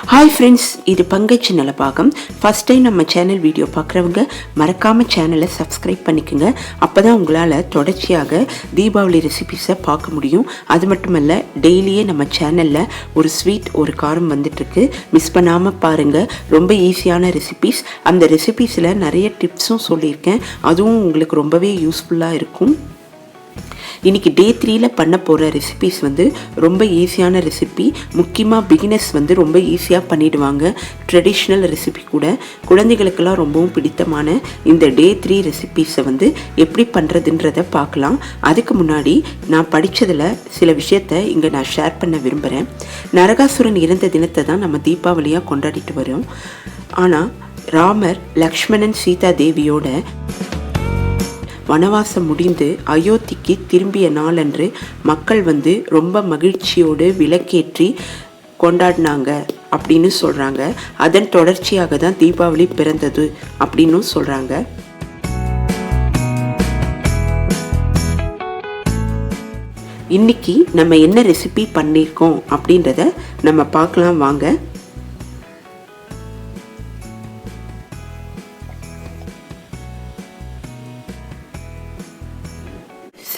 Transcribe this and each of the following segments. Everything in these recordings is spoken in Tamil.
ஹாய் ஃப்ரெண்ட்ஸ், இது பங்கஜ் நலபாகம். ஃபஸ்ட் டைம் நம்ம சேனல் வீடியோ பார்க்குறவங்க மறக்காமல் சேனலை சப்ஸ்கிரைப் பண்ணிக்கோங்க. அப்போ தான் உங்களால் தொடர்ச்சியாக தீபாவளி ரெசிபீஸை பார்க்க முடியும். அது மட்டுமல்ல, டெய்லியே நம்ம சேனலில் ஒரு ஸ்வீட் ஒரு காரம் வந்துட்டுருக்கு. மிஸ் பண்ணாமல் பாருங்கள். ரொம்ப ஈஸியான ரெசிபீஸ். அந்த ரெசிபீஸில் நிறைய டிப்ஸும் சொல்லியிருக்கேன். அதுவும் உங்களுக்கு ரொம்பவே யூஸ்ஃபுல்லாக இருக்கும். இன்றைக்கி டே 3ல் பண்ண போகிற ரெசிபீஸ் ரொம்ப ஈஸியான ரெசிபி. முக்கியமாக பிகினர்ஸ் ரொம்ப ஈஸியாக பண்ணிவிடுவாங்க. ட்ரெடிஷ்னல் ரெசிபி கூட. குழந்தைகளுக்கெல்லாம் ரொம்பவும் பிடித்தமான இந்த டே 3 ரெசிபீஸை எப்படி பண்ணுறதுன்றதை பார்க்கலாம். அதுக்கு முன்னாடி நான் படித்ததில் சில விஷயத்தை இங்கே நான் ஷேர் பண்ண விரும்புகிறேன். நரகாசுரன் இறந்த தினத்தை தான் நம்ம தீபாவளியாக கொண்டாடிட்டு வரோம். ஆனால் ராமர், லக்ஷ்மணன், சீதா தேவியோட வனவாசம் முடிந்து அயோத்திக்கு திரும்பிய நாளன்று மக்கள் ரொம்ப மகிழ்ச்சியோடு விளக்கேற்றி கொண்டாடினாங்க அப்படின்னு சொல்கிறாங்க. அதன் தொடர்ச்சியாக தான் தீபாவளி பிறந்தது அப்படின்னு சொல்கிறாங்க. இன்னைக்கு நம்ம என்ன ரெசிபி பண்ணியிருக்கோம் அப்படின்றத நம்ம பார்க்கலாம் வாங்க.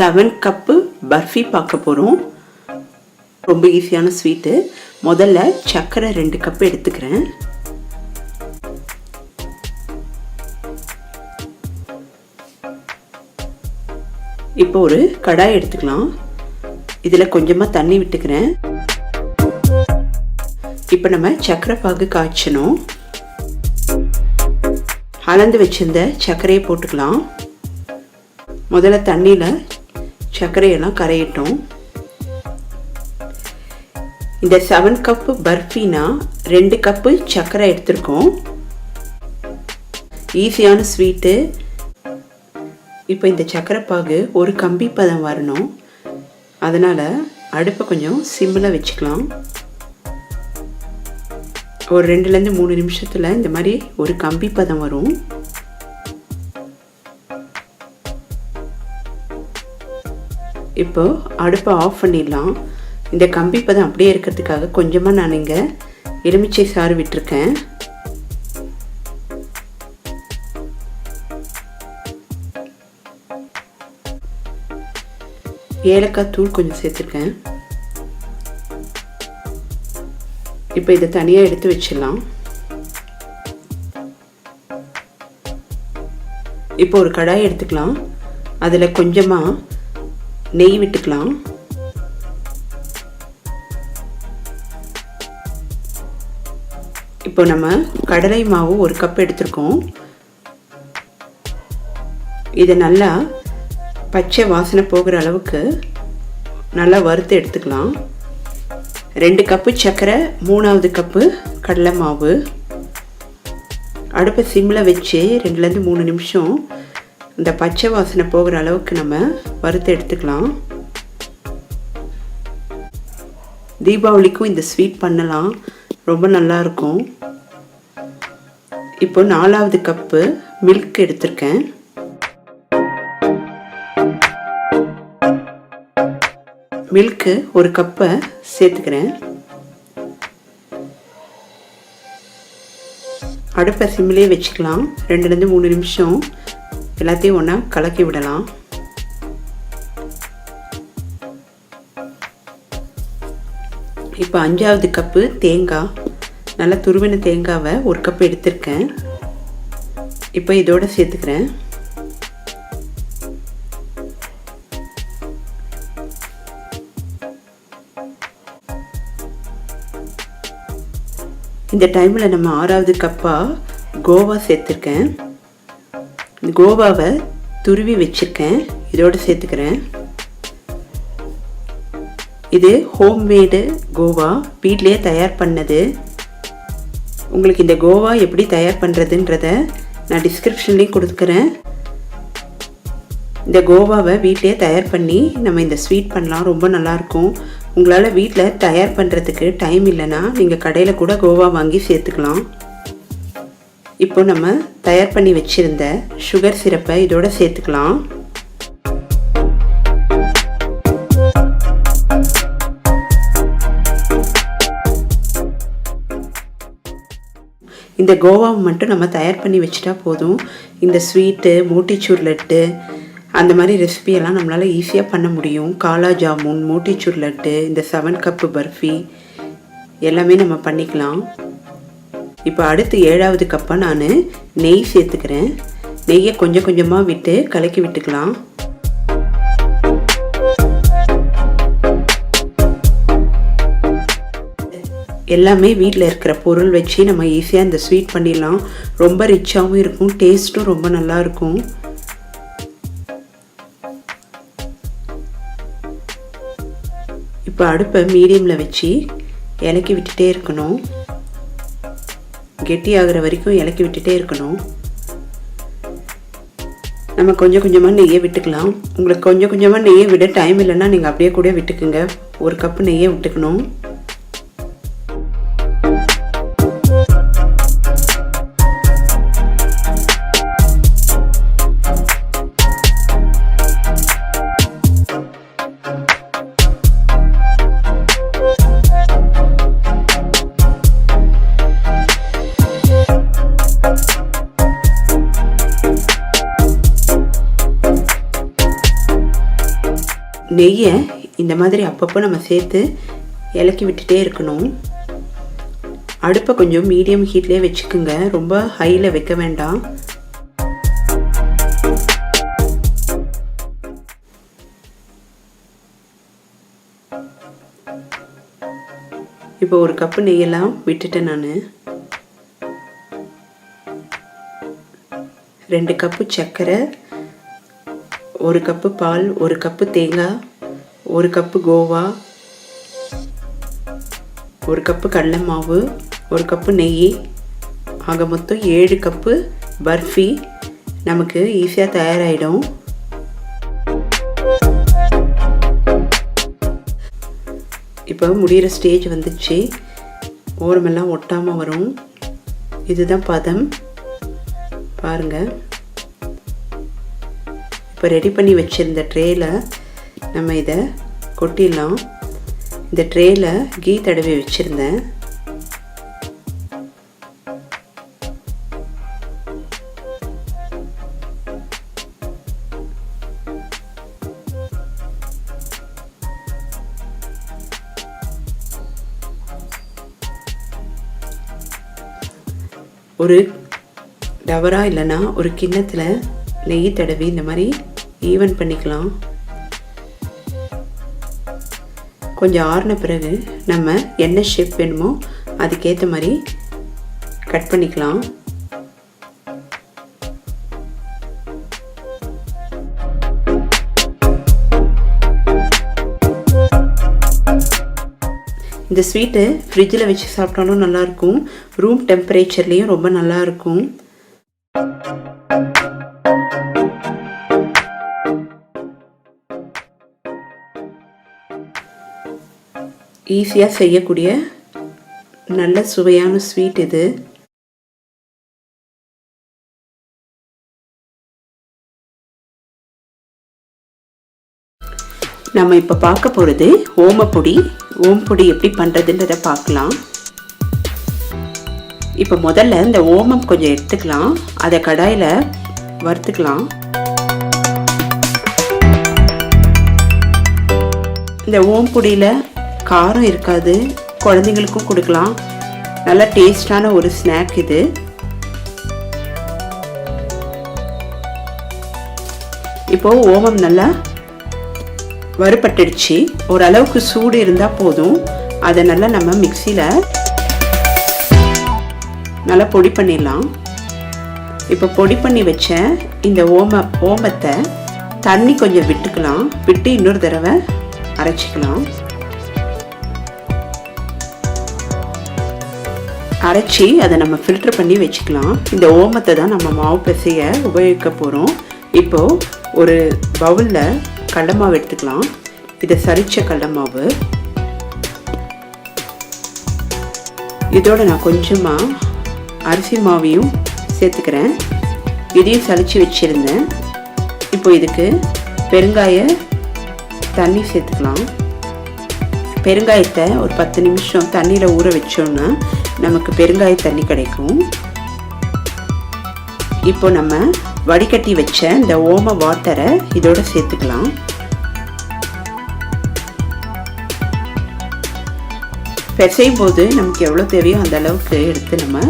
7 கப்பு பர்ஃபி பார்க்க போகிறோம். ரொம்ப ஈஸியான ஸ்வீட்டு. முதல்ல சர்க்கரை 2 கப்பு எடுத்துக்கிறேன். இப்போ ஒரு கடாய் எடுத்துக்கலாம். இதில் கொஞ்சமாக தண்ணி விட்டுக்கிறேன். இப்போ நம்ம சர்க்கரை பாகு காய்ச்சணும். அளந்து வச்சிருந்த சர்க்கரையை போட்டுக்கலாம். முதல்ல தண்ணியில் சர்க்கரையெல்லாம் கரையட்டும். இந்த 7 கப்பு பர்ஃபினா 2 கப்பு சர்க்கரை எடுத்திருக்கோம். ஈஸியான ஸ்வீட்டு. இப்போ இந்த சர்க்கரை பாகு ஒரு கம்பி பதம் வரணும். அதனால் அடுப்பை கொஞ்சம் சிம்மில் வச்சுக்கலாம். ஒரு 2லேருந்து 3 நிமிஷத்தில் இந்த மாதிரி ஒரு கம்பி பதம் வரும். இப்போ அடுப்பை ஆஃப் பண்ணிடலாம். இந்த கம்பி பதம் அப்படியே இருக்கிறதுக்காக கொஞ்சமாக நான் இங்கே எலுமிச்சை சாறு விட்டுருக்கேன். ஏலக்காய் தூள் கொஞ்சம் சேர்த்துருக்கேன். இப்போ இதை தனியாக எடுத்து வச்சிடலாம். இப்போ ஒரு கடாய் எடுத்துக்கலாம். அதில் கொஞ்சமாக நெய் விட்டுக்கலாம். இப்போ நம்ம கடலை மாவு 1 கப் எடுத்திருக்கோம். இதை நல்லா பச்சை வாசனை போகிற அளவுக்கு நல்லா வறுத்து எடுத்துக்கலாம். 2 கப்பு சர்க்கரை, 3வது கப்பு கடலை மாவு. அடுப்பை சிம்மில் வச்சு 2லேருந்து 3 நிமிஷம் இந்த பச்சை வாசனை போகிற அளவுக்கு நம்ம வறுத்து எடுத்துக்கலாம். தீபாவளிக்கும் இந்த ஸ்வீட் பண்ணலாம். ரொம்ப நல்லாயிருக்கும். இப்போ 4வது கப்பு மில்க் எடுத்திருக்கேன். மில்க்கு 1 கப்பை சேர்த்துக்கிறேன். அடுப்பை சிம்மிலே வச்சுக்கலாம். 2லேருந்து 3 நிமிஷம் எல்லாத்தையும் ஒன்றா கலக்கி விடலாம். இப்போ 5வது கப்பு தேங்காய், நல்லா துருவின தேங்காவை 1 கப் எடுத்திருக்கேன். இப்போ இதோட சேர்த்துக்கிறேன். இந்த டைமில் நம்ம 6வது கப்பாக கோவா சேர்த்துருக்கேன். கோவாவை துருவி வச்சுருக்கேன். இதோடு சேர்த்துக்கிறேன். இது ஹோம்மேடு கோவா, வீட்லேயே தயார் பண்ணது. உங்களுக்கு இந்த கோவா எப்படி தயார் பண்ணுறதுன்றத நான் டிஸ்கிரிப்ஷன்லேயும் கொடுக்குறேன். இந்த கோவாவை வீட்லேயே தயார் பண்ணி நம்ம இந்த ஸ்வீட் பண்ணலாம். ரொம்ப நல்லாயிருக்கும். உங்களால் வீட்டில் தயார் பண்ணுறதுக்கு டைம் இல்லைன்னா நீங்கள் கடையில் கூட கோவா வாங்கி சேர்த்துக்கலாம். இப்போ நம்ம தயார் பண்ணி வச்சுருந்த சுகர் சிரப்பை இதோட சேர்த்துக்கலாம். இந்த கோவாவை மட்டும் நம்ம தயார் பண்ணி வச்சுட்டா போதும். இந்த ஸ்வீட்டு, மோட்டிச்சூர் லட்டு அந்த மாதிரி ரெசிபியெல்லாம் நம்மளால் ஈஸியாக பண்ண முடியும். காலா ஜாமுன், மோட்டிச்சூர் லட்டு, இந்த 7 கப்பு பர்ஃபி எல்லாமே நம்ம பண்ணிக்கலாம். இப்போ அடுத்து 7வது கப்பாக நான் நெய் சேர்த்துக்கிறேன். நெய்யை கொஞ்சம் கொஞ்சமாக விட்டு கலக்கி விட்டுக்கலாம். எல்லாமே வீட்டில் இருக்கிற பொருள் வச்சு நம்ம ஈஸியாக இந்த ஸ்வீட் பண்ணிடலாம். ரொம்ப ரிச்சாகவும் இருக்கும், டேஸ்ட்டும் ரொம்ப நல்லா இருக்கும். இப்போ அடுப்பை மீடியமில் வச்சு இலக்கி விட்டுட்டே இருக்கணும். கெட்டி ஆகிற வரைக்கும் இலக்கி விட்டுட்டே இருக்கணும். நம்ம கொஞ்சம் கொஞ்சமாக நெய்யை விட்டுக்கலாம். உங்களுக்கு கொஞ்சம் கொஞ்சமாக நெய்யை விட டைம் இல்லைன்னா நீங்கள் அப்படியே கூட விட்டுக்குங்க. 1 கப்பு நெய்யை விட்டுக்கணும். நெய்யை இந்த மாதிரி அப்பப்போ நம்ம சேர்த்து இலக்கி விட்டுட்டே இருக்கணும். அடுப்பை கொஞ்சம் மீடியம் ஹீட்லேயே வச்சுக்குங்க, ரொம்ப ஹையில் வைக்க வேண்டாம். இப்போ 1 கப்பு நெய்யெல்லாம் விட்டுட்டேன் நான். 2 கப்பு சர்க்கரை, 1 கப்பு பால், 1 கப்பு தேங்காய், 1 கப்பு கோவா, 1 கப்பு கடலை மாவு, 1 கப்பு நெய், ஆக மொத்தம் 7 கப்பு பர்ஃபி நமக்கு ஈஸியாக தயாராகிடும். இப்போ முடிகிற ஸ்டேஜ் வந்துச்சு. ஓரமெல்லாம் ஒட்டாமல் வரும். இதுதான் பதம், பாருங்கள். இப்போ ரெடி பண்ணி வச்சுருந்த ட்ரேயில் நம்ம இதை கொட்டிடலாம். இந்த ட்ரேயில் கீ தடவி வச்சுருந்தேன். ஒரு டவரா இல்லைன்னா ஒரு கிண்ணத்தில் நெய் தடவி இந்த மாதிரி ஈவன் பண்ணிக்கலாம். கொஞ்சம் ஆறின பிறகு நம்ம என்ன ஷேப் வேணுமோ அதுக்கேற்ற மாதிரி கட் பண்ணிக்கலாம். இந்த ஸ்வீட்டு ஃப்ரிட்ஜில் வச்சு சாப்பிட்டாலும் நல்லாயிருக்கும், ரூம் டெம்பரேச்சர்லேயும் ரொம்ப நல்லாயிருக்கும். ஈஸியாக செய்யக்கூடிய நல்ல சுவையான ஸ்வீட் இது. நம்ம இப்போ பார்க்க போகிறது ஓமப்பொடி. ஓமப்பொடி எப்படி பண்ணுறதுன்றதை பார்க்கலாம். இப்போ முதல்ல இந்த ஓமம் கொஞ்சம் எடுத்துக்கலாம், அதை கடாயில் வறுத்துக்கலாம். இந்த ஓமப்பொடியில் காரம் இருக்காது, குழந்தைங்களுக்கும் கொடுக்கலாம். நல்ல டேஸ்டான ஒரு ஸ்நாக் இது. இப்போ ஓமம் நல்லா வறுபட்டுடுச்சு. ஓரளவுக்கு சூடு இருந்தால் போதும். அதை நல்லா நம்ம மிக்சியில் நல்லா பொடி பண்ணிடலாம். இப்போ பொடி பண்ணி வச்ச இந்த ஓமத்தை தண்ணி கொஞ்சம் விட்டுக்கலாம். விட்டு இன்னொரு தடவை அரைச்சிக்கலாம். அரைச்சி அதை நம்ம ஃபில்டர் பண்ணி வச்சுக்கலாம். இந்த ஓமத்தை தான் நம்ம மாவு பிசைய உபயோகிக்க போகிறோம். இப்போது ஒரு பவுலில் கடலை மாவு எடுத்துக்கலாம். இதை சலிச்ச கடலை மாவு. இதோட நான் கொஞ்சமாக அரிசி மாவையும் சேர்த்துக்கிறேன். இதையும் சலிச்சு வச்சுருந்தேன். இப்போ இதுக்கு பெருங்காய தண்ணி சேர்த்துக்கலாம். பெருங்காயத்தை ஒரு 10 நிமிஷம் தண்ணியில் ஊற வச்சோன்னா நமக்கு பெருங்காய தண்ணி கிடைக்கும். இப்போ நம்ம வடிகட்டி வச்ச இந்த ஓம வாட்டரை இதோட சேர்த்துக்கலாம். பிசையும் போது நமக்கு எவ்வளோ தேவையோ அந்த அளவுக்கு எடுத்து நம்ம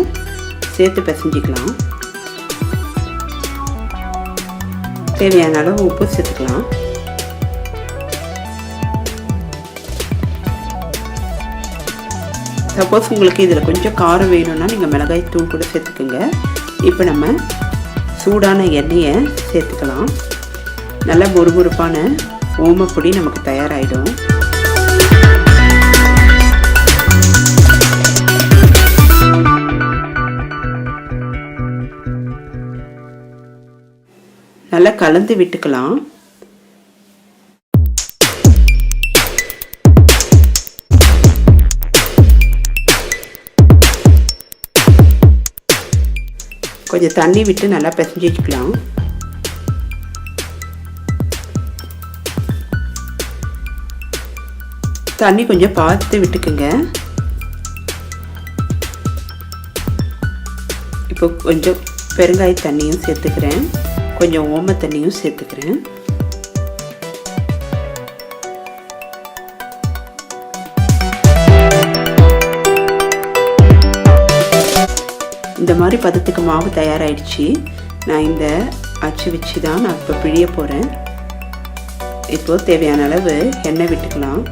சேர்த்து பிசைஞ்சிக்கலாம். தேவையான அளவு உப்பு சேர்த்துக்கலாம். சப்போஸ் உங்களுக்கு இதில் கொஞ்சம் காரம் வேணும்னா நீங்கள் மிளகாய் தூள் கூட சேர்த்துக்குங்க. இப்போ நம்ம சூடான எண்ணெயை சேர்த்துக்கலாம். நல்லா பொறுபொறுப்பான ஓமப்பொடி நமக்கு தயாராகிடும். நல்லா கலந்து விட்டுக்கலாம். கொஞ்சம் தண்ணி விட்டு நல்லா பிசைஞ்சு வச்சுக்கலாம். தண்ணி கொஞ்சம் பார்த்து விட்டுக்குங்க. இப்போ கொஞ்சம் பெருங்காய தண்ணியும் சேர்த்துக்கிறேன், கொஞ்சம் ஓம தண்ணியும் சேர்த்துக்கிறேன். இந்த மாதிரி பதத்துக்கு மாவு தயாராகிடுச்சு. நான் இந்த அச்சு வச்சு தான் நான் இப்போ பிழிய போகிறேன். இப்போது தேவையான அளவு எண்ணெய் விட்டுக்கலாம்.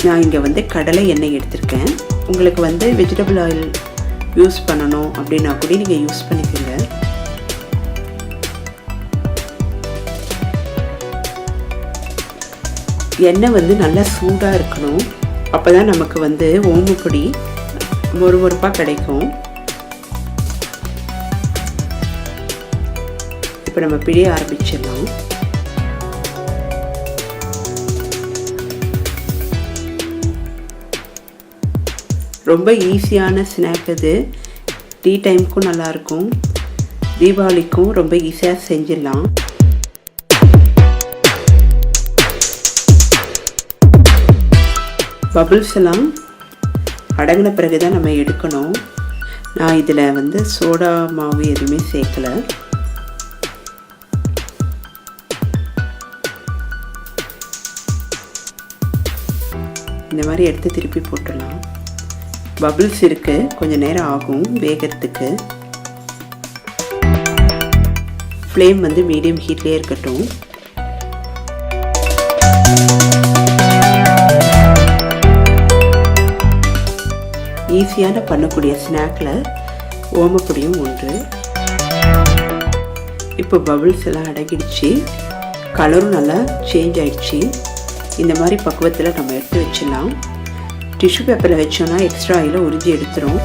நான் இங்கே வந்து கடலை எண்ணெய் எடுத்திருக்கேன். உங்களுக்கு வெஜிடபிள் ஆயில் யூஸ் பண்ணணும் அப்படின்னா கூட நீங்கள் யூஸ் பண்ணிக்கோங்க. எண்ணெய் நல்லா சூடாக இருக்கணும். அப்போ தான் நமக்கு ஓமப்பொடி மொறுமொறுப்பாக கிடைக்கும். இப்போ நம்ம பிழிய ஆரம்பிச்சிடலாம். ரொம்ப ஈஸியான ஸ்நாக் இது. டீ டைமுக்கும் நல்லாயிருக்கும், தீபாவளிக்கும் ரொம்ப ஈஸியாக செஞ்சிடலாம். பபிள்ஸ் எல்லாம் அடங்கின பிறகு தான் நம்ம எடுக்கணும். நான் இதில் சோடா மாவு எதுவுமே சேர்க்கலை. இந்த மாதிரி எடுத்து திருப்பி போட்டுடலாம். பபிள்ஸ் இருக்குது, கொஞ்சம் நேரம் ஆகும் வேகிறதுக்கு. ஃப்ளேம் மீடியம் ஹீட்லேயே இருக்கட்டும். ஈஸியான பண்ணக்கூடிய ஸ்நாக்கில் ஓமப்பொடியும் ஒன்று. இப்போ பபிள்ஸ் எல்லாம் அடங்கிடுச்சு, கலரும் நல்லா சேஞ்ச் ஆகிடுச்சு. இந்த மாதிரி பக்குவத்தில் நம்ம எடுத்து வச்சிடலாம். டிஷ்யூ பேப்பரில் வச்சோன்னா எக்ஸ்ட்ரா ஆயிலை உறிஞ்சி எடுத்துரும்.